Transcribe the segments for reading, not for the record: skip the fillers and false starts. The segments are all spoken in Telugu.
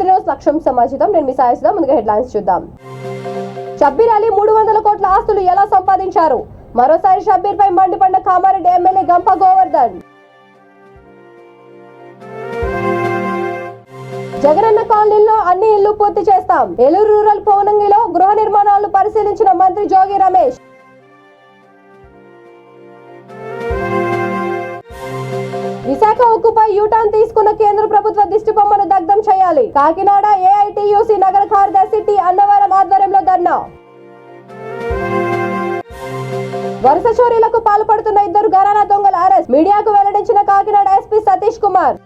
A3 లక్ష్యం సమాచారం. నేను మీ సాయిస్దా. ముందుగా హెడ్లైన్స్ చూద్దాం. షబ్బీర్ అలీ 300 కోట్ల ఆస్తులు ఎలా సంపాదించారు? మరోసారి షబ్బీర్ పై మండిపడ్డ కామారెడ్డి ఎమ్మెల్యే గంప గోవర్ధన్. జగనన్న కాలనీలో అన్ని ఇళ్లు పూర్తి చేస్తాం. ఏలూరు రూరల్ పోనంగిలో గృహ నిర్మాణాలను పరిశీలించిన మంత్రి జోగి రమేష్. విశాఖ ఉక్కుపై యూటర్న్ తీసుకున్న కేంద్ర ప్రభుత్వ దిష్టిబొమ్మను దగ్ధం చేయాలి. కాకినాడ ఏఐటియుసి నగర కార్యదర్శి టి అన్నవరం ఆధ్వర్యంలో ధర్నా. వరుస చోరీలకు పాల్పడుతున్న 2 ఘరానా దొంగల అరెస్ట్. మీడియాకు వెల్లడించిన కాకినాడ ఎస్పీ సతీష్ కుమార్.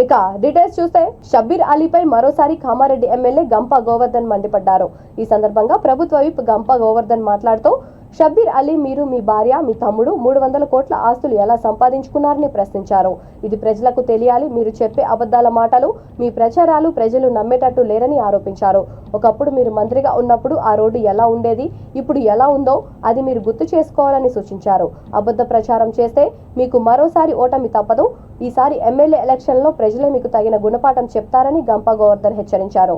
ఇక డీటెయిల్స్ చూస్తే షబ్బీర్ అలీపై మరోసారి కామారెడ్డి ఎమ్మెల్యే గంప గోవర్ధన్ మండిపడ్డారు. ఈ సందర్భంగా ప్రభుత్వ విప్ గంప గోవర్ధన్ మాట్లాడుతూ షబ్బీర్ అలీ మీరు, మీ భార్య, మీ తమ్ముడు 300 కోట్ల ఆస్తులు ఎలా సంపాదించుకున్నారని ప్రశ్నించారు. ఇది ప్రజలకు తెలియాలి. మీరు చెప్పే అబద్ధాల మాటలు, మీ ప్రచారాలు ప్రజలు నమ్మేటట్టు లేరని ఆరోపించారు. ఒకప్పుడు మీరు మంత్రిగా ఉన్నప్పుడు ఆ రోడ్డు ఎలా ఉండేది, ఇప్పుడు ఎలా ఉందో అది మీరు గుర్తు చేసుకోవాలని సూచించారు. అబద్ధ ప్రచారం చేస్తే మీకు మరోసారి ఓటమి తప్పదు. ఈసారి ఎమ్మెల్యే ఎలక్షన్లో ప్రజలే మీకు తగిన గుణపాఠం చెప్తారని గంప గోవర్ధన్ హెచ్చరించారు.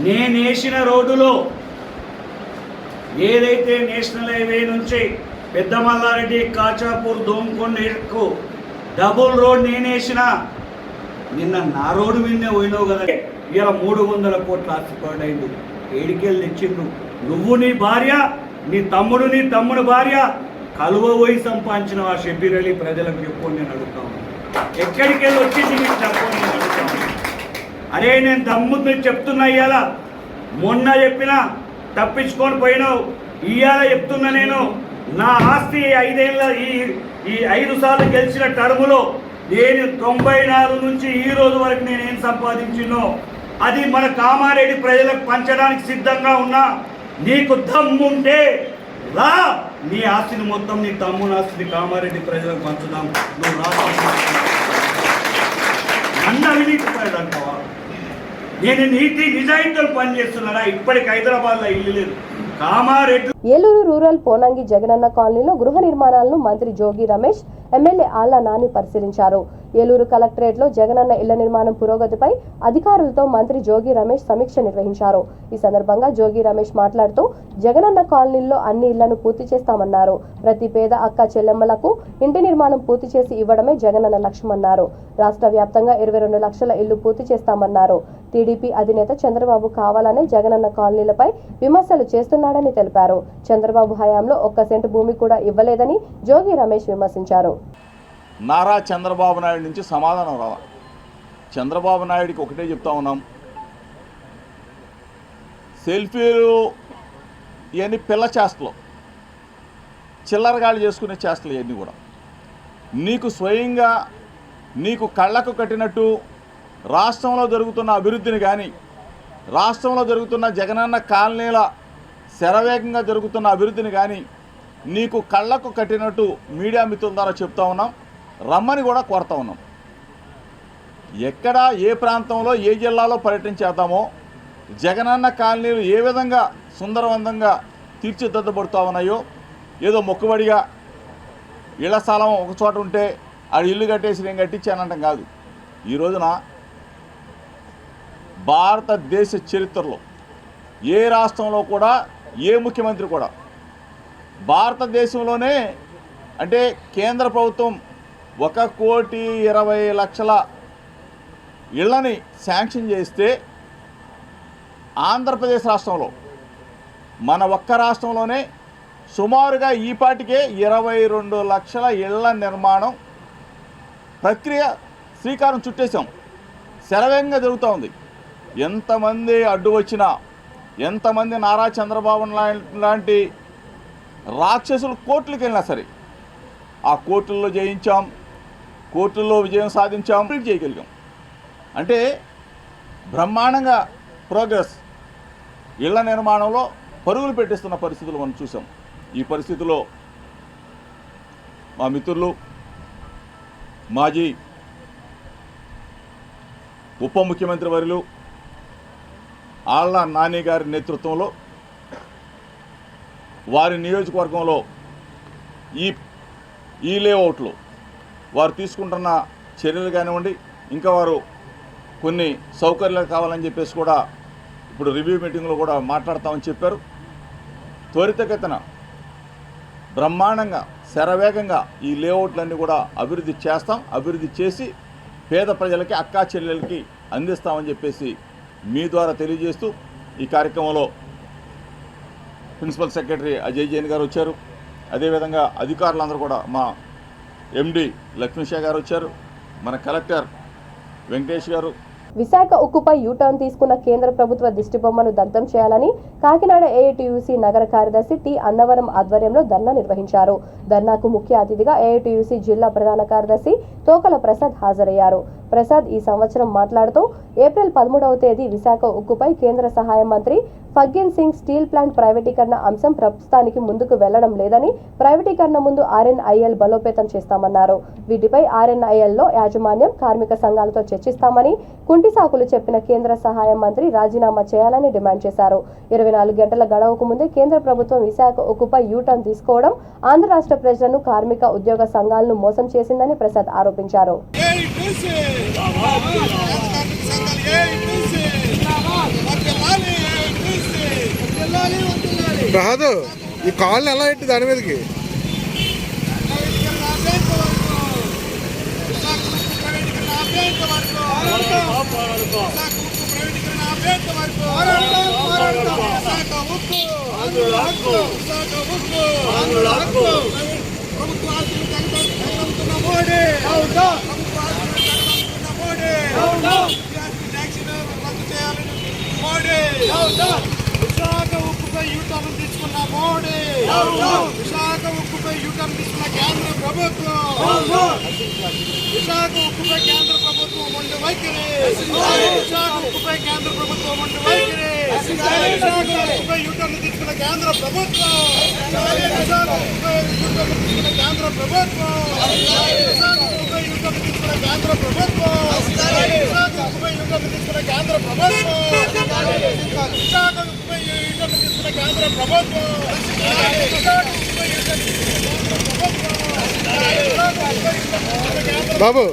నేనేసిన రోడ్డులో ఏదైతే నేషనల్ హైవే నుంచి పెద్ద మల్లారెడ్డి కాచాపూర్ దోమకొండకు డబుల్ రోడ్ నేనేసిన నిన్న నా రోడ్డు మీదనే పోయినావు కదా. ఇలా 300 కోట్ల ఆస్తిపడైంది. ఏడికెళ్ళి తెచ్చిండు. నువ్వు, నీ భార్య, నీ తమ్ముడు భార్య కలువ పోయి సంపాదించిన ఆ షబ్బీర్ అలీ ప్రజలకు చెప్పు నేను అడుగుతాను. ఎక్కడికి వెళ్ళి వచ్చింది మీకు చెప్పు నేను అడుగుతాను. అరే నేను దమ్ముతో చెప్తున్నా. ఇవాళ మొన్న చెప్పినా తప్పించుకొని పోయినావు. ఇవాళ చెప్తున్నా నేను నా ఆస్తి 5 ఏళ్ళ ఈ 5 సార్లు గెలిచిన టర్ములో నేను 94 నుంచి ఈ రోజు వరకు నేను ఏం సంపాదించినో అది మన కామారెడ్డి ప్రజలకు పంచడానికి సిద్ధంగా ఉన్నా. నీకు దమ్ముంటే రా, నీ ఆస్తిని మొత్తం, నీ తమ్ముని ఆస్తిని కామారెడ్డి ప్రజలకు పంచుదాం. నువ్వు రాష్ట్ర నన్ను అవినీతి పడదంటావా? నేను నీతి నిజాయితీలు పనిచేస్తున్నారా? ఇప్పటికి హైదరాబాద్లో ఇల్లు లేదు. కామారెడ్డి ఏలూరు రూరల్ పోనంగి జగనన్న కాలనీలో గృహ నిర్మాణాలను మంత్రి జోగి రమేష్, ఎమ్మెల్యే ఆళ్ల నాని పరిశీలించారు. ఏలూరు కలెక్టరేట్ లో జగనన్న ఇళ్ల నిర్మాణం పురోగతిపై అధికారులతో మంత్రి జోగి రమేష్ సమీక్ష నిర్వహించారు. ఈ సందర్భంగా జోగి రమేష్ మాట్లాడుతూ జగనన్న కాలనీల్లో అన్ని ఇళ్లను పూర్తి చేస్తామన్నారు. ప్రతి పేద అక్క చెల్లెమ్మలకు ఇంటి నిర్మాణం పూర్తి చేసి ఇవ్వడమే జగనన్న లక్ష్యమన్నారు. రాష్ట్ర వ్యాప్తంగా 22 లక్షల ఇళ్లు పూర్తి చేస్తామన్నారు. టీడీపీ అధినేత చంద్రబాబు కావాలనే జగనన్న కాలనీలపై విమర్శలు చేస్తున్నాడని తెలిపారు. చంద్రబాబు హయాంలో 1 సెంటు భూమి కూడా ఇవ్వలేదని జోగి రమేష్ విమర్శించారు. నారా చంద్రబాబు నాయుడు నుంచి సమాధానం రావా? చంద్రబాబు నాయుడికి ఒకటే చెప్తా ఉన్నాం, సెల్ఫీలు ఇవన్నీ పిల్ల చేష్టలు, చిల్లరగాళ్ళు చేసుకునే చేష్టలు ఇవన్నీ కూడా నీకు స్వయంగా నీకు కళ్ళకు కట్టినట్టు రాష్ట్రంలో జరుగుతున్న అభివృద్ధిని కానీ, రాష్ట్రంలో జరుగుతున్న జగనన్న కాలనీల శరవేగంగా జరుగుతున్న అభివృద్ధిని కానీ నీకు కళ్ళకు కట్టినట్టు మీడియా మిత్రుల ద్వారా చెప్తా ఉన్నాం. రమ్మని కూడా కోరుతా ఉన్నాం. ఎక్కడ, ఏ ప్రాంతంలో, ఏ జిల్లాలో పర్యటించేద్దామో, జగనన్న కాలనీలు ఏ విధంగా సుందరవంతంగా తీర్చిదిద్దబడుతూ ఉన్నాయో, ఏదో మొక్కుబడిగా ఇళ్ల స్థలం ఒక చోట ఉంటే అది ఇల్లు కట్టేసి నేను కట్టించానంటాం కాదు. ఈ రోజున భారతదేశ చరిత్రలో ఏ రాష్ట్రంలో కూడా, ఏ ముఖ్యమంత్రి కూడా, భారతదేశంలోనే అంటే కేంద్ర ప్రభుత్వం 1,20,00,000 ఇళ్ళని శాంక్షన్ చేస్తే ఆంధ్రప్రదేశ్ రాష్ట్రంలో మన ఒక్క రాష్ట్రంలోనే సుమారుగా ఈపాటికే 22 లక్షల ఇళ్ల నిర్మాణం ప్రక్రియ శ్రీకారం చుట్టేశాం. శరవేగంగా జరుగుతూ ఉంది. ఎంతమంది అడ్డు వచ్చినా, ఎంతమంది నారా చంద్రబాబు లాంటి రాక్షసులు కోర్టులకు వెళ్ళినా సరే ఆ కోర్టుల్లో జయించాం, కోర్టుల్లో విజయం సాధించాం, చేయగలిగాం. అంటే బ్రహ్మాండంగా ప్రోగ్రెస్ ఇళ్ల నిర్మాణంలో పరుగులు పెట్టిస్తున్న పరిస్థితులు మనం చూసాం. ఈ పరిస్థితిలో మా మిత్రులు మాజీ ఉప ముఖ్యమంత్రి వర్యులు ఆళ్ల నాని గారి నేతృత్వంలో వారి నియోజకవర్గంలో ఈ లేఅవుట్లు వారు తీసుకుంటున్న చర్యలు కానివ్వండి, ఇంకా వారు కొన్ని సౌకర్యాలు కావాలని చెప్పేసి కూడా ఇప్పుడు రివ్యూ మీటింగ్లో కూడా మాట్లాడతామని చెప్పారు. త్వరితగతిన బ్రహ్మాండంగా శరవేగంగా ఈ లేఅవుట్లన్నీ కూడా అభివృద్ధి చేస్తాం. అభివృద్ధి చేసి పేద ప్రజలకి, అక్కా చెల్లెలకి అందిస్తామని చెప్పేసి మీ ద్వారా తెలియజేస్తూ ఈ కార్యక్రమంలో ప్రిన్సిపల్ సెక్రటరీ అజయ్ జైన్ గారు వచ్చారు. అదేవిధంగా అధికారులందరూ కూడా మా ఎండి లక్ష్మీషా గారు వచ్చారు, మన కలెక్టర్ వెంకటేష్ గారు. విశాఖ ఉక్కుపై యూటర్న్ తీసుకున్న కేంద్ర ప్రభుత్వ దిష్టిబొమ్మను దగ్ధం చేయాలని కాకినాడ ఏఐటీయూసీ నగర కార్యదర్శి టి అన్నవరం ఆధ్వర్యంలో ధర్నా నిర్వహించారు. ధర్నాకు ముఖ్య అతిథిగా ఏఐటీయూసీ జిల్లా ప్రధాన కార్యదర్శి తోకల ప్రసాద్ హాజరయ్యారు. ప్రసాద్ ఈ సంవత్సరం మాట్లాడుతూ ఏప్రిల్ 13వ తేదీ విశాఖ ఉక్కుపై కేంద్ర సహాయ మంత్రి ఫగ్గన్ సింగ్ స్టీల్ ప్లాంట్ ప్రైవేటీకరణ అంశం ప్రస్తుతానికి ముందుకు వెళ్లడం లేదని, ప్రైవేటీకరణ ముందు ఆర్ఎన్ఐఎల్ బలోపేతం చేస్తామన్నారు. వీటిపై ఆర్ఎన్ఐఎల్లో యాజమాన్యం, కార్మిక సంఘాలతో చర్చిస్తామని, కుంటి సాకులు చెప్పిన కేంద్ర సహాయ మంత్రి రాజీనామా చేయాలని డిమాండ్ చేశారు. 24 గంటల గడవకు ముందే కేంద్ర ప్రభుత్వం విశాఖ ఉక్కుపై యూటర్న్ తీసుకోవడం ఆంధ్ర రాష్ట్ర ప్రజలను, కార్మిక ఉద్యోగ సంఘాలను మోసం చేసిందని ప్రసాద్ ఆరోపించారు. రాదు ఈ కాళ్ళు ఎలా ఎట్టి దాని మీదకి విశాఖ ఉక్కుపై యూటర్న్ తీసుకున్న మోడీ, విశాఖ ఉక్కుపై యూటర్న్ తీసుకున్న కేంద్ర ప్రభుత్వం, విశాఖ ఉక్కుపై కేంద్ర ప్రభుత్వం మొండి వైఖరి, విశాఖ ఉక్కుపై కేంద్ర ప్రభుత్వం మొండి వైఖరి, విశాఖ ఉక్కుపై యూటర్న్ తీసుకున్న కేంద్ర ప్రభుత్వం, విశాఖ ఉక్కుపై యూటర్న్ తీసుకున్న కేంద్ర ప్రభుత్వం, విశాఖ ఉక్కుపై యూటర్న్ తీసుకున్న కేంద్ర ప్రభుత్వం, విశాఖ ఉక్కుపై యూటర్న్ తీసుకున్న కేంద్ర ప్రభుత్వం, విశాఖ ఉక్కుపై యూటర్న్ తీసుకున్న కేంద్ర ప్రభుత్వం, బాబు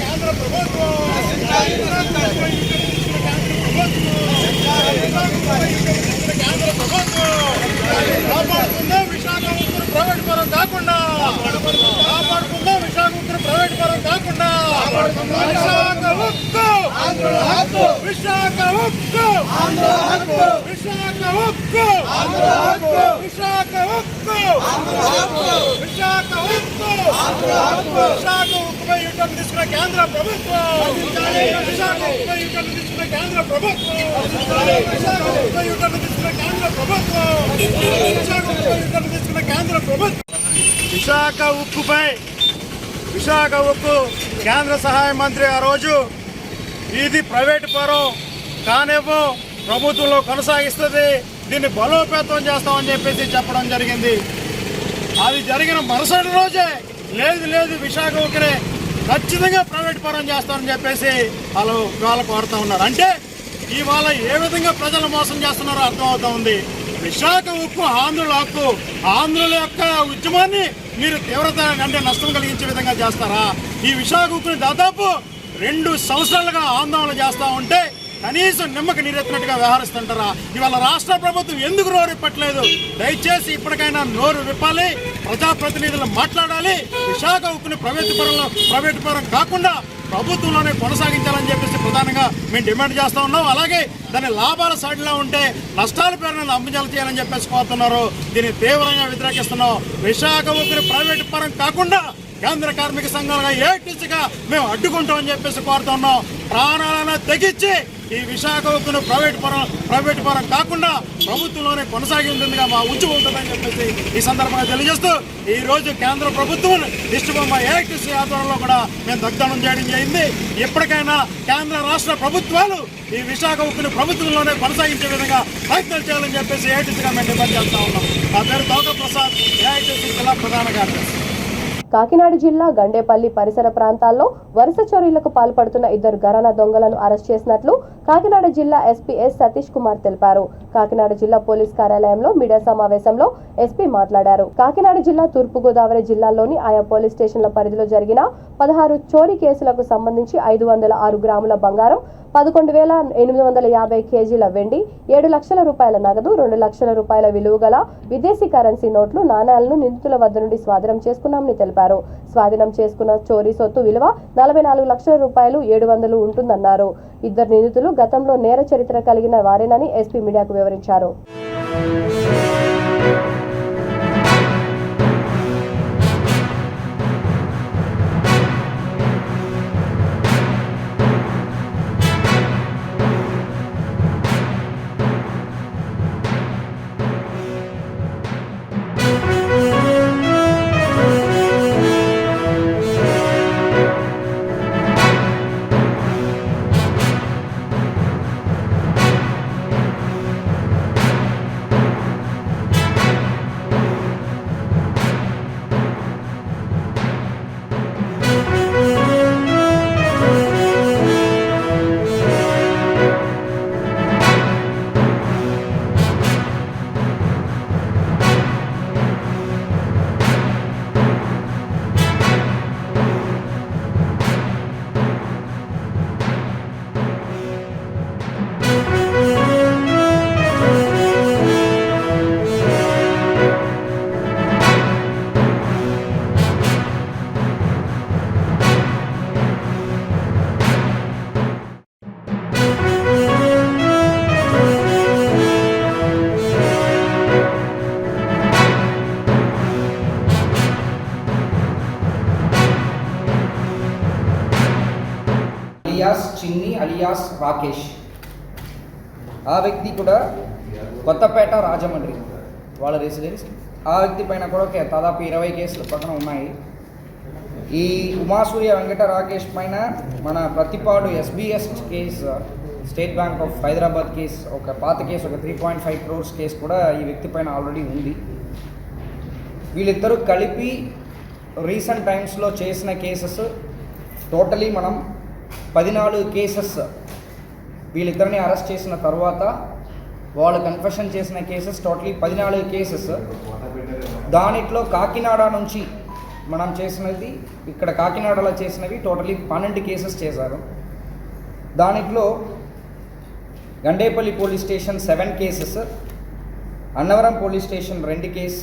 కేంద్ర ప్రభుత్వం కాపాడుకుందాం విశాఖ ఉక్కును ప్రైవేట్ పరం కాకుండా, కాపాడుకుందాం విశాఖ ఉక్కును ప్రైవేట్ పరం కాకుండా, విశాఖ ఉక్కు, విశాఖ ఉక్కు, విశాఖ ఉక్కు, విశాఖ ఉక్కు, విశాఖ ఉక్కు, విశాఖ ఉక్కుపై యూటర్న్ తీసుకున్న కేంద్ర ప్రభుత్వం, విశాఖ ఉక్కుపై యూటర్న్ తీసుకున్న కేంద్ర ప్రభుత్వం, విశాఖ ఉక్కుపై యూటర్న్ తీసుకున్న కేంద్ర ప్రభుత్వం, విశాఖ ఉక్కుపై యూటర్న్ తీసుకున్న కేంద్ర ప్రభుత్వం. విశాఖ ఉక్కుపై, విశాఖ ఉక్కు కేంద్ర సహాయ మంత్రి ఆ రోజు ఇది ప్రైవేటు పరం కానివ్వు, ప్రభుత్వంలో కొనసాగిస్తుంది, దీన్ని బలోపేతం చేస్తామని చెప్పేసి చెప్పడం జరిగింది. అది జరిగిన మరుసటి రోజే లేదు విశాఖ ఉక్కునే ఖచ్చితంగా ప్రైవేట్ పరం చేస్తామని చెప్పేసి వాళ్ళు కోరుతూ ఉన్నారు. అంటే ఇవాళ ఏ విధంగా ప్రజలు మోసం చేస్తున్నారో అర్థమవుతా ఉంది. విశాఖ ఉక్కు ఆంధ్రుల హక్కు, ఆంధ్రుల యొక్క ఉద్యమాన్ని మీరు తీవ్రత అంటే నష్టం కలిగించే విధంగా చేస్తారా? ఈ విశాఖ ఉక్కుని దాదాపు 2 సంవత్సరాలుగా ఆందోళన చేస్తూ ఉంటే కనీసం నిమ్మకి నీరెత్తినట్టుగా వ్యవహరిస్తుంటారా? ఇవాళ రాష్ట్ర ప్రభుత్వం ఎందుకు నోరు విప్పట్లేదు? దయచేసి ఇప్పటికైనా నోరు విప్పాలి, ప్రజాప్రతినిధులు మాట్లాడాలి. విశాఖ ఉక్కుని ప్రైవేటు పరం కాకుండా ప్రభుత్వంలోనే కొనసాగించాలని చెప్పేసి ప్రధానంగా మేము డిమాండ్ చేస్తూ ఉన్నాం. అలాగే దాని లాభాల సైడ్లో ఉంటే నష్టాల పేరున అమ్మజాలు చేయాలని చెప్పేసి కోరుతున్నారు. దీన్ని తీవ్రంగా వ్యతిరేకిస్తున్నాం. విశాఖ ఉక్కుని ప్రైవేటు పరం కాకుండా కేంద్ర కార్మిక సంఘాలుగా ఏటీసీగా మేము అడ్డుకుంటామని చెప్పేసి కోరుతున్నాం. ప్రాణాలను తెగించి ఈ విశాఖ ఉక్కును ప్రైవేటు పరం కాకుండా ప్రభుత్వంలోనే కొనసాగిందిగా మా ఉద్యమం ఉంటుందని చెప్పేసి ఈ సందర్భంగా తెలియజేస్తూ ఈ రోజు కేంద్ర ప్రభుత్వం దిష్టిబొమ్మ ఏఐటీసీ ఆధ్వర్యంలో కూడా మేము దగ్ధనం చేయడం జరిగింది. ఎప్పటికైనా కేంద్ర రాష్ట్ర ప్రభుత్వాలు ఈ విశాఖ ఉక్కును ప్రభుత్వంలోనే కొనసాగించే విధంగా ప్రయత్నాలు చేయాలని చెప్పేసి ఏఐటీసీగా మేము డిమాండ్ చేస్తా ఉన్నాం. నా పేరు తోక ప్రసాద్, ఏఐటీసీ జిల్లా ప్రధాన కార్యదర్శి. కాకినాడ జిల్లా గండేపల్లి పరిసర ప్రాంతాల్లో వరుస చోరీలకు పాల్పడుతున్న 2 ఘరానా దొంగలను అరెస్ట్ చేసినట్లు కాకినాడ జిల్లా ఎస్పీ ఎస్ సతీష్ కుమార్ తెలిపారు. కాకినాడ జిల్లా పోలీస్ కార్యాలయంలో మీడియా సమావేశంలో ఎస్పీ మాట్లాడారు. కాకినాడ జిల్లా తూర్పుగోదావరి జిల్లాలోని ఆయా పోలీస్ స్టేషన్ల పరిధిలో జరిగిన 16 చోరీ కేసులకు సంబంధించి 506 గ్రాముల బంగారం, 11,850 కేజీల వెండి, 7 లక్షల రూపాయల నగదు, 2 లక్షల రూపాయల విలువ గల విదేశీ కరెన్సీ నోట్లు, నాణేలను నిందితుల వద్ద నుండి స్వాధీనం చేసుకున్నామని తెలిపారు. స్వాధీనం చేసుకున్న చోరీ సొత్తు విలువ 44 లక్షల రూపాయలు 700 ఉంటుందన్నారు. 2 నిందితులు గతంలో నేర చరిత్ర కలిగిన వారేనని ఎస్పీ మీడియాకు వివరించారు. అలియాస్ చిన్ని అలియాస్ రాకేష్, ఆ వ్యక్తి కూడా కొత్తపేట రాజమండ్రి వాళ్ళ రెసిడెన్స్. ఆ వ్యక్తి పైన కూడా దాదాపు 20 కేసులు పక్కన ఉన్నాయి. ఈ ఉమాసూర్య వెంకట రాకేష్ పైన మన Prathipadu SBS case, State Bank of Hyderabad case, ఒక పాత కేసు, ఒక 3.5 crores కేసు కూడా ఈ వ్యక్తి పైన ఆల్రెడీ ఉంది. వీళ్ళిద్దరూ కలిపి రీసెంట్ టైమ్స్లో చేసిన కేసెస్ టోటలీ మనం 14 కేసెస్ వీళ్ళిద్దరిని అరెస్ట్ చేసిన తర్వాత వాళ్ళు కన్ఫెషన్ చేసిన కేసెస్ టోటలీ 14 కేసెస్. దానిట్లో కాకినాడ నుంచి మనం చేసినది, ఇక్కడ కాకినాడలో చేసినవి టోటలీ 12 కేసెస్ చేశారు. దానిట్లో Gandepalli police station 7 cases, Annavaram police station 2 case,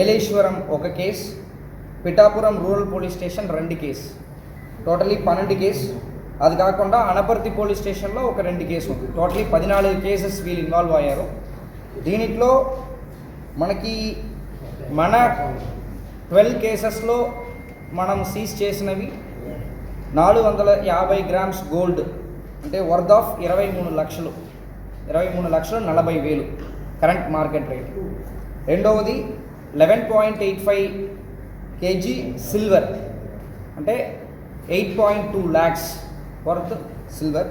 Yeleswaram 1 case, Pithapuram rural police station 2 case, totally 12 case. అది కాకుండా అనపర్తి పోలీస్ స్టేషన్లో ఒక 2 కేసు ఉంది. టోటలీ 14 కేసెస్ వీళ్ళు ఇన్వాల్వ్ అయ్యారు. దీనిట్లో మనకి మన 12 కేసెస్లో మనం సీజ్ చేసినవి 450 grams గోల్డ్, అంటే వర్త్ ఆఫ్ 23 లక్షలు 40,000 కరెంట్ మార్కెట్ రేట్. రెండవది 11.85 kg సిల్వర్, అంటే 8.2 lakhs వర్త్ సిల్వర్.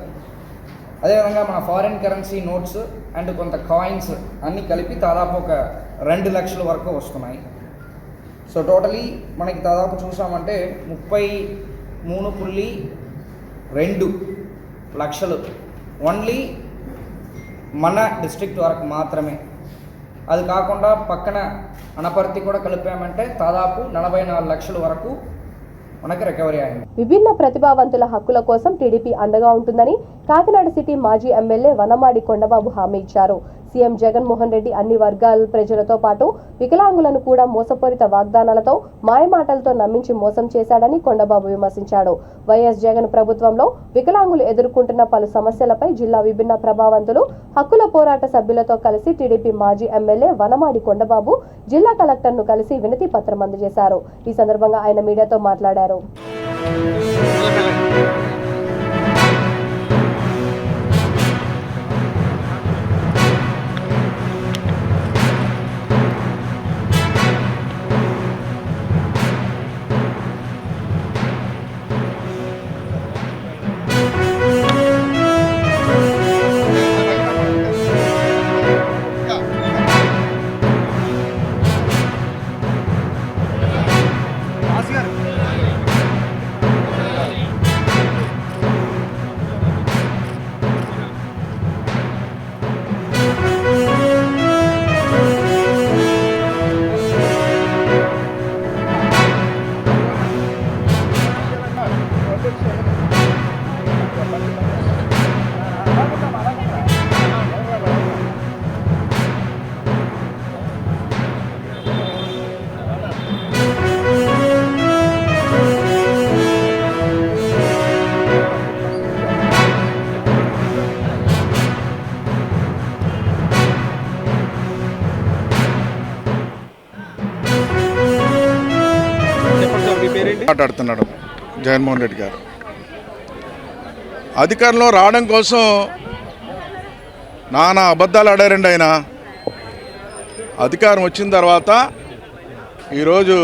అదేవిధంగా మన ఫారిన్ కరెన్సీ నోట్స్ అండ్ కొంత కాయిన్స్ అన్నీ కలిపి దాదాపు ఒక 2 లక్షల వరకు వస్తున్నాయి. సో టోటలీ మనకి దాదాపు చూసామంటే 33.2 లక్షలు ఓన్లీ మన డిస్ట్రిక్ట్ వరకు మాత్రమే. అది కాకుండా పక్కన అనపర్తి కూడా కలిపామంటే దాదాపు 44 లక్షల వరకు మనకి రికవరీ అయింది. విభిన్న ప్రతిభావంతుల హక్కుల కోసం టీడీపీ అండగా ఉంటుందని కాకినాడ సిటీ మాజీ ఎమ్మెల్యే వనమాడి కొండబాబు హామీ ఇచ్చారు. సీఎం జగన్మోహన్ రెడ్డి అన్ని వర్గాల ప్రజలతో పాటు వికలాంగులను కూడా మోసపూరిత వాగ్దానాలతో మాయమాటలతో నమ్మించి మోసం చేశాడని కొండబాబు విమర్శించాడు. వైఎస్ జగన్ ప్రభుత్వంలో వికలాంగులు ఎదుర్కొంటున్న పలు సమస్యలపై జిల్లా విభిన్న ప్రభావంతులు హక్కుల పోరాట సభ్యులతో కలిసి టీడీపీ మాజీ ఎమ్మెల్యే వనమాడి కొండబాబు జిల్లా కలెక్టర్ను కలిసి వినతి పత్రం అందజేశారు. ఈ సందర్భంగా ఆయన మీడియాతో మాట్లాడారు. మాట్లాడుతున్నాడు జగన్మోహన్ రెడ్డి గారు. అధికారంలో రావడం కోసం నానా అబద్ధాలు ఆడారండి ఆయన. అధికారం వచ్చిన తర్వాత ఈరోజు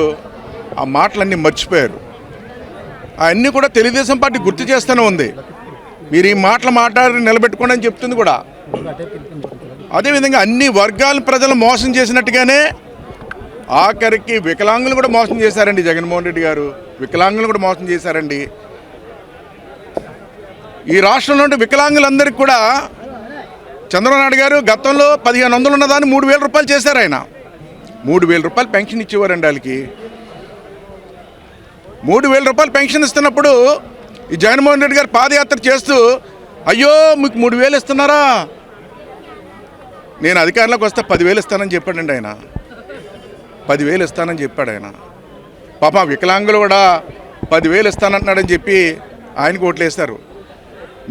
ఆ మాటలన్నీ మర్చిపోయారు. అవన్నీ కూడా తెలుగుదేశం పార్టీ గుర్తు చేస్తూనే ఉంది. మీరు ఈ మాటలు మాట్లాడి నిలబెట్టుకోండి అని చెప్తుంది కూడా. అదేవిధంగా అన్ని వర్గాల ప్రజలు మోసం చేసినట్టుగానే ఆఖరికి వికలాంగులు కూడా మోసం చేశారండి జగన్మోహన్ రెడ్డి గారు. వికలాంగులు కూడా మోసం చేశారండి. ఈ రాష్ట్రంలో ఉండే వికలాంగులందరికీ కూడా చంద్రబాబు నాయుడు గారు గతంలో 1500 ఉన్నదాన్ని 3000 రూపాయలు చేశారు. ఆయన 3000 రూపాయలు పెన్షన్ ఇచ్చేవారండి వాళ్ళకి. 3000 రూపాయలు పెన్షన్ ఇస్తున్నప్పుడు ఈ జగన్మోహన్ రెడ్డి గారు పాదయాత్ర చేస్తూ అయ్యో మీకు 3000 ఇస్తున్నారా, నేను అధికారంలోకి వస్తే 10,000 ఇస్తానని చెప్పాడండి ఆయన. 10,000 ఇస్తానని చెప్పాడు ఆయన. పాప వికలాంగులు కూడా 10,000 ఇస్తానంటున్నాడని చెప్పి ఆయనకు ఓట్లు వేస్తారు.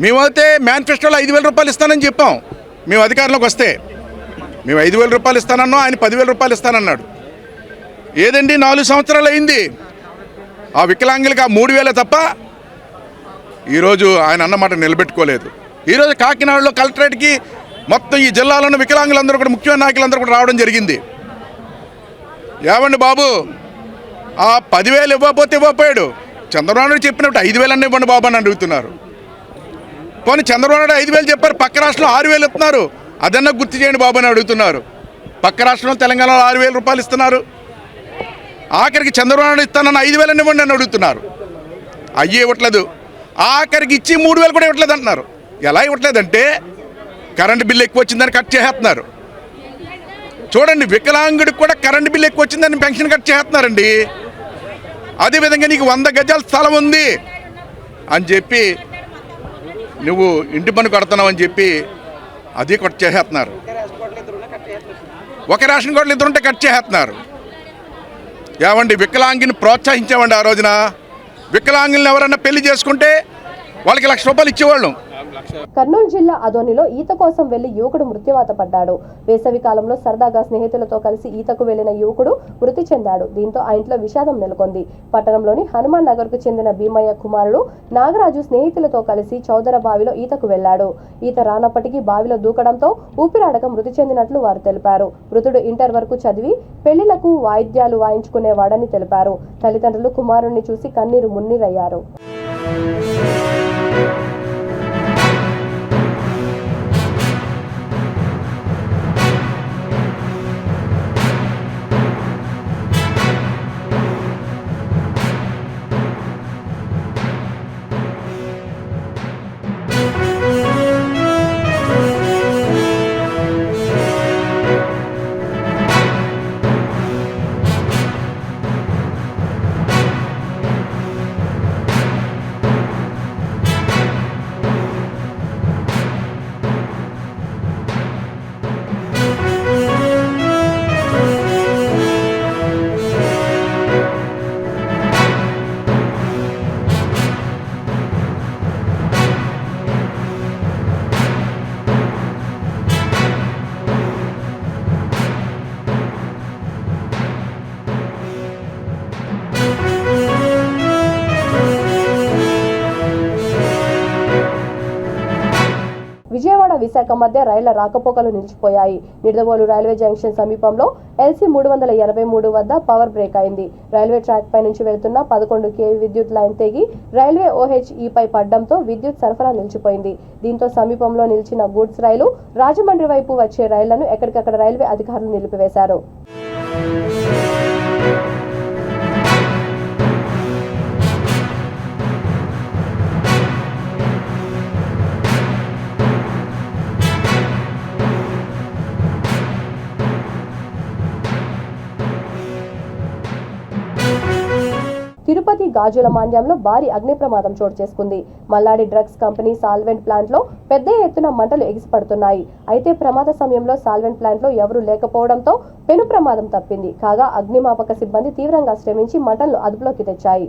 మేమైతే మేనిఫెస్టోలో 5,000 రూపాయలు ఇస్తానని చెప్పాం. మేము అధికారంలోకి వస్తే మేము 5,000 రూపాయలు ఇస్తానన్నాం, ఆయన 10,000 రూపాయలు ఇస్తానన్నాడు. ఏదండి 4 సంవత్సరాలు అయింది. ఆ వికలాంగులకి ఆ 3,000 తప్ప ఈరోజు ఆయన అన్నమాట నిలబెట్టుకోలేదు. ఈరోజు కాకినాడలో కలెక్టరేట్కి మొత్తం ఈ జిల్లాలోని వికలాంగులందరూ కూడా ముఖ్యమైన నాయకులందరూ కూడా రావడం జరిగింది. ఏమండి బాబు, ఆ 10,000 ఇవ్వకపోతే ఇవ్వకపోయాడు. చంద్రబాబు నాయుడు చెప్పినప్పుడు 5,000 అన్న ఇవ్వండి బాబు అని అడుగుతున్నారు. పోనీ చంద్రబాబు నాయుడు 5,000 చెప్పారు, పక్క రాష్ట్రంలో 6,000 ఇస్తున్నారు. అదన్నా గుర్తు చేయండి బాబు అని అడుగుతున్నారు. పక్క రాష్ట్రంలో తెలంగాణలో 6,000 రూపాయలు ఇస్తున్నారు. ఆఖరికి చంద్రబాబు నాయుడు ఇస్తానన్న 5,000 అన్న ఇవ్వండి అని అడుగుతున్నారు. అయ్యే ఇవ్వట్లేదు. ఆఖరికి ఇచ్చి 3,000 కూడా ఇవ్వట్లేదు అంటున్నారు. ఎలా ఇవ్వట్లేదంటే కరెంటు బిల్లు ఎక్కువ వచ్చిందని కట్ చేస్తున్నారు. చూడండి, వికలాంగుడికి కూడా కరెంటు బిల్లు ఎక్కువ వచ్చిందని పెన్షన్ కట్ చేస్తున్నారండి. అదేవిధంగా నీకు 100 గజాల స్థలం ఉంది అని చెప్పి నువ్వు ఇంటి పన్ను కడుతున్నావు అని చెప్పి అది కట్ చేస్తున్నారు. ఒక రేషన్ కార్డులు ఇద్దరుంటే కట్ చేస్తున్నారు. ఏమండి, వికలాంగిని ప్రోత్సహించామండి ఆ రోజున. వికలాంగులను ఎవరన్నా పెళ్లి చేసుకుంటే వాళ్ళకి 1,00,000 రూపాయలు ఇచ్చేవాళ్ళం. కర్నూలు జిల్లా అదోనిలో ఈత కోసం వెళ్లి యువకుడు మృత్యువాత పడ్డాడు. వేసవి కాలంలో సరదాగా స్నేహితులతో కలిసి ఈతకు వెళ్లిన యువకుడు మృతి చెందాడు. దీంతో ఆ ఇంట్లో విషాదం నెలకొంది. పట్టణంలోని హనుమాన్ నగర్ కు చెందిన భీమయ్య కుమారుడు నాగరాజు స్నేహితులతో కలిసి చౌదర బావిలో ఈతకు వెళ్లాడు. ఈత రానప్పటికీ బావిలో దూకడంతో ఊపిరాడక మృతి చెందినట్లు వారు తెలిపారు. మృతుడు ఇంటర్ వరకు చదివి పెళ్లిలకు వాయిద్యాలు వాయించుకునేవాడని తెలిపారు. తల్లిదండ్రులు కుమారుణ్ణి చూసి కన్నీరు మున్నీరయ్యారు. విజయవాడ విశాఖ మధ్య రైళ్ల రాకపోకలు నిలిచిపోయాయి. నిడదవోలు రైల్వే జంక్షన్ సమీపంలో LC 383 వద్ద పవర్ బ్రేక్ అయింది. రైల్వే ట్రాక్ పై నుంచి వెళ్తున్న 11 kV విద్యుత్ లైన్ తెగి రైల్వే OHE పై పడ్డంతో విద్యుత్ సరఫరా నిలిచిపోయింది. దీంతో సమీపంలో నిలిచిన గూడ్స్ రైలు రాజమండ్రి వైపు వచ్చే రైళ్లను ఎక్కడికక్కడ రైల్వే అధికారులు నిలిపివేశారు. తిరుపతి గాజుల మాండ్యంలో భారీ అగ్ని ప్రమాదం చోటు చేసుకుంది. Malladi drugs company solvent plant లో పెద్ద ఎత్తున మంటలు ఎగిసిపడుతున్నాయి. అయితే ప్రమాద సమయంలో సాల్వెంట్ ప్లాంట్ లో ఎవరూ లేకపోవడంతో పెను ప్రమాదం తప్పింది. కాగా అగ్నిమాపక సిబ్బంది తీవ్రంగా శ్రమించి మంటలను అదుపులోకి తెచ్చాయి.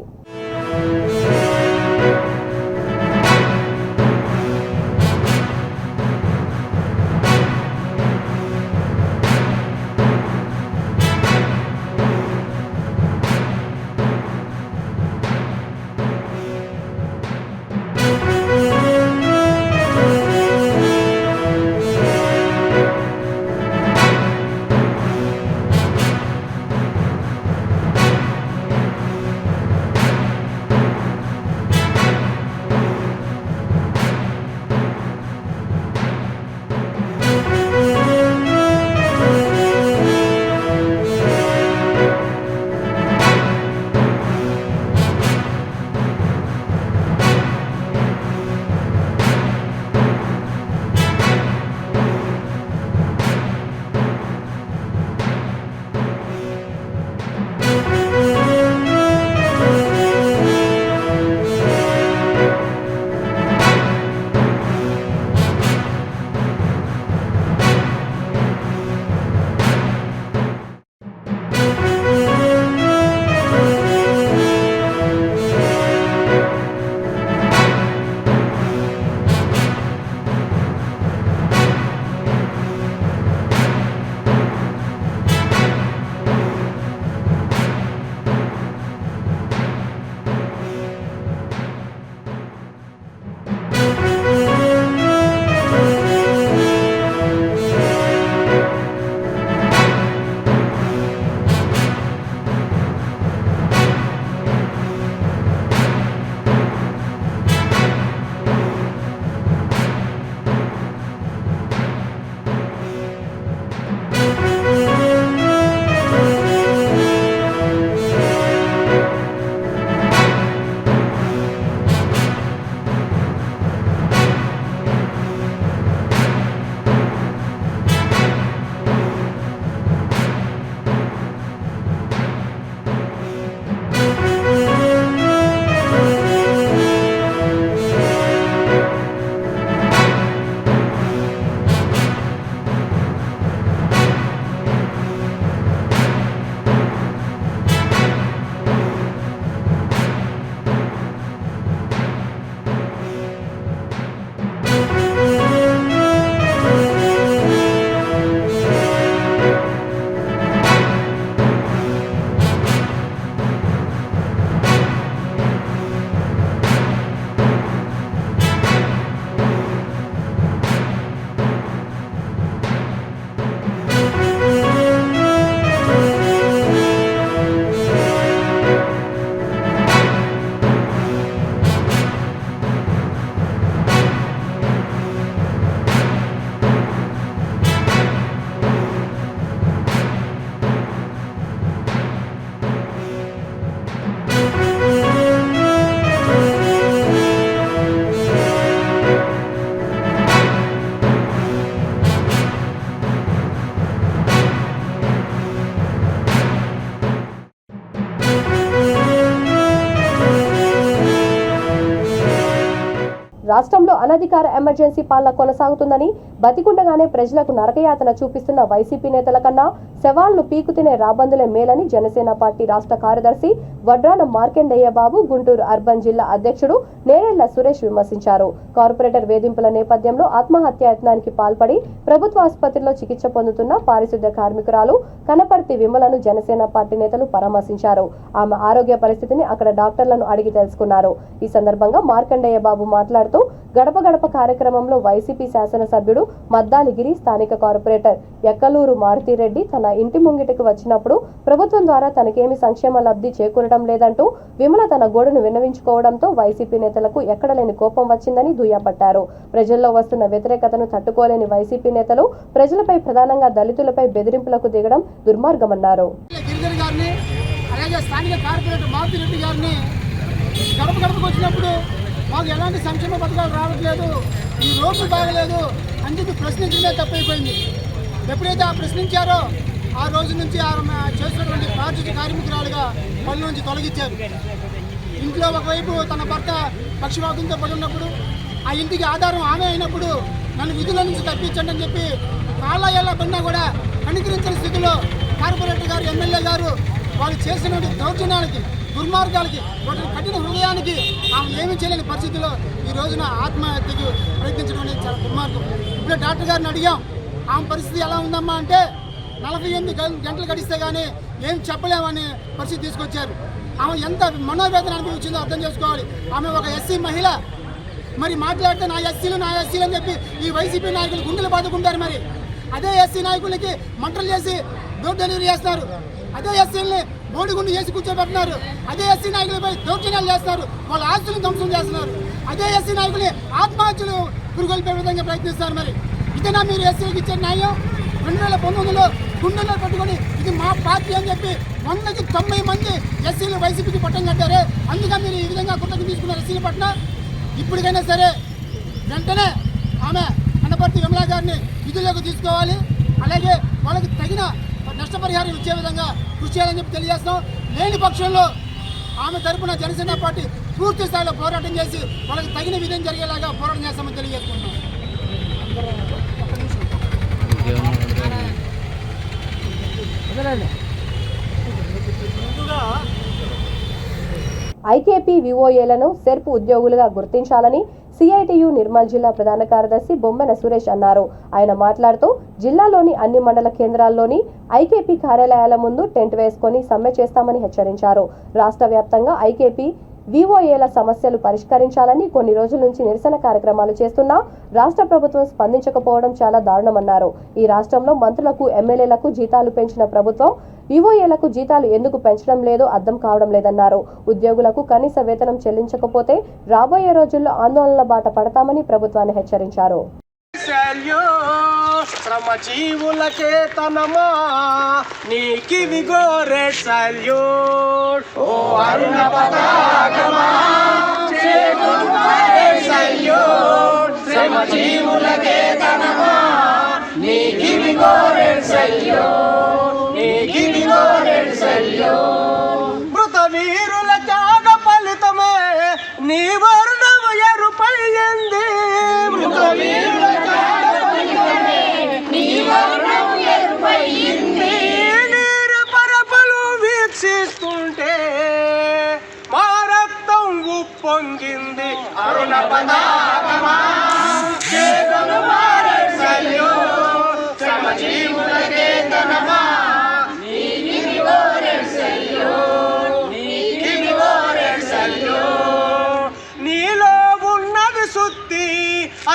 రాష్ట్రంలో అనధికార ఎమర్జెన్సీ పాలన కొనసాగుతుందని, బతికుండగానే ప్రజలకు నరకయాతన చూపిస్తున్న వైసీపీ నేతల కన్నా శవాలను పీకు తినే రాబందులే మేలని జనసేన పార్టీ రాష్ట్ర కార్యదర్శి వడ్రాన మార్కండేయ బాబు, గుంటూరు అర్బన్ జిల్లా అధ్యక్షుడు నేరెళ్ల సురేష్ విమర్శించారు. కార్పొరేటర్ వేధింపుల నేపథ్యంలో ఆత్మహత్యాయత్నానికి పాల్పడి ప్రభుత్వ ఆసుపత్రిలో చికిత్స పొందుతున్న పారిశుద్ధ్య కార్మికురాలు కనపర్తి విమలను జనసేన పార్టీ నేతలు పరామర్శించారు. ఆమె ఆరోగ్య పరిస్థితిని అక్కడ డాక్టర్లను అడిగి తెలుసుకున్నారు. ఈ సందర్భంగా మార్కండేయ బాబు మాట్లాడుతూ గడప గడప కార్యక్రమంలో వైసీపీ శాసనసభ్యుడు మద్దాలిగిరి, స్థానిక కార్పొరేటర్ ఎక్కలూరు మారుతిరెడ్డి తన ఇంటి ముంగిటికి వచ్చినప్పుడు ప్రభుత్వం ద్వారా తనకేమి సంక్షేమ లబ్ధి చేకూరడం లేదంటూ విమల తన గోడును విన్నవించుకోవడంతో వైసీపీ నేతలకు ఎక్కడలేని కోపం వచ్చిందని దుయ్యబట్టారు. ప్రజల్లో వస్తున్న వ్యతిరేకతను తట్టుకోలేని వైసీపీ నేతలు ప్రజలపై, ప్రధానంగా దళితులపై బెదిరింపులకు దిగడం దుర్మార్గమన్నారు. మాకు ఎలాంటి సంక్షేమ పథకాలు రావట్లేదు, ఈ రోడ్లు బాగలేదు అని చెప్పి ప్రశ్నించడమే తప్పైపోయింది. ఎప్పుడైతే ఆ ప్రశ్నించారో ఆ రోజు నుంచి ఆమె చేసినటువంటి పారిశుద్ధ్య కార్మికురాలుగా పనుల నుంచి తొలగించారు. ఇంట్లో ఒకవైపు తన భర్త పక్షవాతంతో పడి ఉన్నప్పుడు, ఆ ఇంటికి ఆధారం ఆమె అయినప్పుడు నన్ను విధుల నుంచి తప్పించండి అని చెప్పి కాళ్ళ ఎలా పడినా కూడా కనికరించని స్థితిలో కార్పొరేటర్ గారు, ఎమ్మెల్యే గారు వాళ్ళు చేసినటువంటి దౌర్జన్యాలకి, దుర్మార్గాలకి, వాటి కఠిన హృదయానికి ఆమె ఏమీ చేయలేని పరిస్థితిలో ఈ రోజున ఆత్మహత్యకు ప్రయత్నించడం అనేది చాలా దుర్మార్గం. ఇప్పుడే డాక్టర్ గారిని అడిగాం, ఆమె పరిస్థితి ఎలా ఉందమ్మా అంటే 48 గంటలు గడిస్తే కానీ ఏం చెప్పలేమని పరిస్థితి తీసుకొచ్చారు. ఆమె ఎంత మనోవేదన అనిపించిందో అర్థం చేసుకోవాలి. ఆమె ఒక ఎస్సీ మహిళ. మరి మాట్లాడితే నా ఎస్సీలు అని చెప్పి ఈ వైసీపీ నాయకులు గుండెలు బాదుకుంటారు. మరి అదే ఎస్సీ నాయకులకి మంటలు చేసి డోర్ డెలివరీ చేస్తున్నారు. అదే ఎస్సీలని బోడిగుండు చేసి కూర్చోబెడుతున్నారు. అదే ఎస్సీ నాయకులపై దౌర్జన్యాలు చేస్తారు, వాళ్ళ ఆస్తులను ధ్వంసం చేస్తున్నారు. అదే ఎస్సీ నాయకులు ఆత్మహత్యలు పురుగొల్పే విధంగా ప్రయత్నిస్తారు. మరి ఇదేనా మీరు ఎస్సీలకు ఇచ్చే న్యాయం? 2019లో గుండెల్లో పెట్టుకొని ఇది మా పార్టీ అని చెప్పి 100కి 90 మంది ఎస్సీలు వైసీపీకి పట్టం కట్టారే. అందుకే మీరు ఈ విధంగా కుట్రకి తీసుకున్నారు ఎస్సీల పట్ల. ఇప్పటికైనా సరే వెంటనే ఆమె కనపర్తి విమలా గారిని విధుల్లోకి తీసుకోవాలి. అలాగే వాళ్ళకి తగిన నష్టపరిహారం ఇచ్చే విధంగా కృషి చేయాలని చెప్పి తెలియజేస్తున్నాం. లేని పక్షంలో ఆమె తరపున జనసేన పార్టీ పూర్తి స్థాయిలో పోరాటం చేసి వాళ్ళకి తగిన విధం జరిగేలాగా పోరాటం చేస్తామని తెలియజేసుకుంటున్నాం. ఐకేపీ విఓఏలను సెర్ప్ ఉద్యోగులుగా గుర్తించాలని సిఐటియు నిర్మల్ జిల్లా ప్రధాన కార్యదర్శి బొమ్మెన సురేష్ అన్నారు. ఆయన మాట్లాడుతూ జిల్లాలోని అన్ని మండల కేంద్రాల్లోని ఐకేపీ కార్యాలయాల ముందు టెంట్ వేసుకొని సమ్మె చేస్తామని హెచ్చరించారు. రాష్ట్ర వ్యాప్తంగా ఐకేపీ విఓఏల సమస్యలు పరిష్కరించాలని కొన్ని రోజుల నుంచి నిరసన కార్యక్రమాలు చేస్తున్నా రాష్ట్ర ప్రభుత్వం స్పందించకపోవడం చాలా దారుణమన్నారు. ఈ రాష్ట్రంలో మంత్రులకు, ఎమ్మెల్యేలకు జీతాలు పెంచిన ప్రభుత్వం విఓఏలకు జీతాలు ఎందుకు పెంచడం లేదో అర్థం కావడం లేదన్నారు. ఉద్యోగులకు కనీస వేతనం చెల్లించకపోతే రాబోయే రోజుల్లో ఆందోళనల బాట పడతామని ప్రభుత్వాన్ని హెచ్చరించారు. శ్రమజీవులకే తనమా నీకి విగోరే సల్యూట్ ఓ అరుణ పతాకమా సల్యూట్ శ్రమజీవులకే తనమా నీకి విగోరే సల్యూట్ నీకి విగోరే సల్యూట్ మృత వీరుల త్యాగ ఫలితమే నీ వర్ణం ఎరుపైంది మృత వీరుల పరపలు వీక్షిస్తుంటే మా రక్తం ఉప్పొంగింది అరుణ పతాకమా శ్రమజీవులకే తనమా నీకి విగోరే సల్యూట్ నీకి విగోరే సల్యూట్ నీలో ఉన్నది శుద్ధి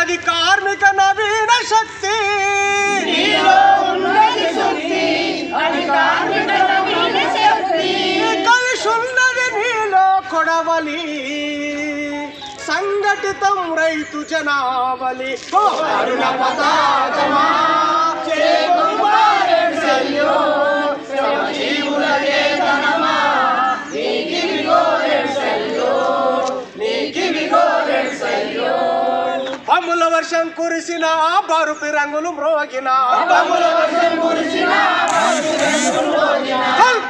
అది కార్మిక నవీన శక్తి నీలో ఉన్నది శుద్ధి అది కార్మిక నవీన శక్తి కలిసున్నది నీలో కొడవలి సంఘటితం రైతు జనావలి అరుణ పతాకమా శ్రమజీవులకే తనమా నీకి విగోరే సల్యూట్ నీకి విగోరే సల్యూట్ అమూల వర్షం కురిసిన బారుపి రంగులు మ్రోగిన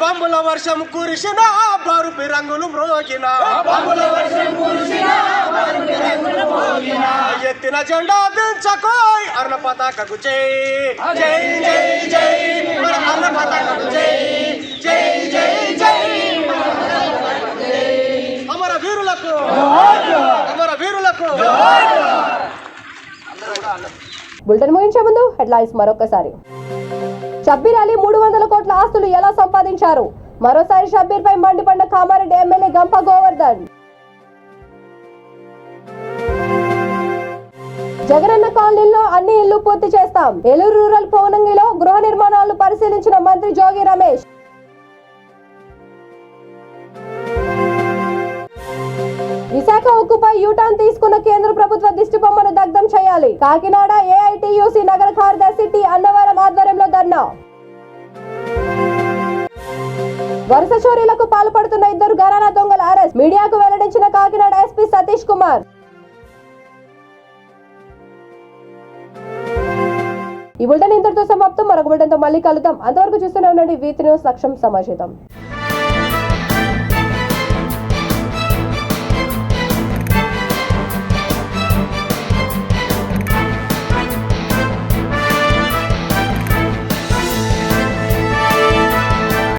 బంబుల వర్షం కురిసిన బారుపి రంగులు మ్రోగిన ఎత్తిన జెండా దించకోయ్ అర్ణ పతాకకు జై జై జై జై మన అర్ణ పతాకకు జై జై జై జై అమర వీరులకు అమర వీరులకు. బులెటిన్ ముగించే ముందు హెడ్లైన్స్ మరొకసారి. షబ్బీర్ అలీ 300 కోట్ల ఆస్తులు ఎలా సంపాదించారు? మరోసారి షబ్బీర్ పై మండిపడ్డ కామారెడ్డి ఎమ్మెల్యే గంప గోవర్ధన్. జగనన్న కాలనీలో అన్ని ఇళ్లు పూర్తి చేస్తాం. ఏలూరు రూరల్ పౌనంగిలో గృహ నిర్మాణాలను పరిశీలించిన మంత్రి జోగి రమేష్. విశాఖ ఉక్కుపై యూటర్న్ తీసుకున్న కేంద్ర ప్రభుత్వ దిష్టిబొమ్మను దగ్ధం చేయాలి. కాకినాడ ఏఐటియుసి నగర కార్యదర్శి టి అన్నవరం ఆధ్వర్యంలో ధర్నా. వరుస చోరీలకు పాల్పడుతున్న 2 ఘరానా దొంగల అరెస్ట్. మీడియాకు వెల్లడించిన కాకినాడ ఎస్పీ సతీష్ కుమార్. ఈ బులెటిన్ ఇంతటితో సమాప్తం. మరొక బులెటిన్తో మళ్ళీ కలుద్దాం. అంతవరకు చూస్తూనే ఉండండి V3 న్యూస్. లక్ష్యం సమాజం.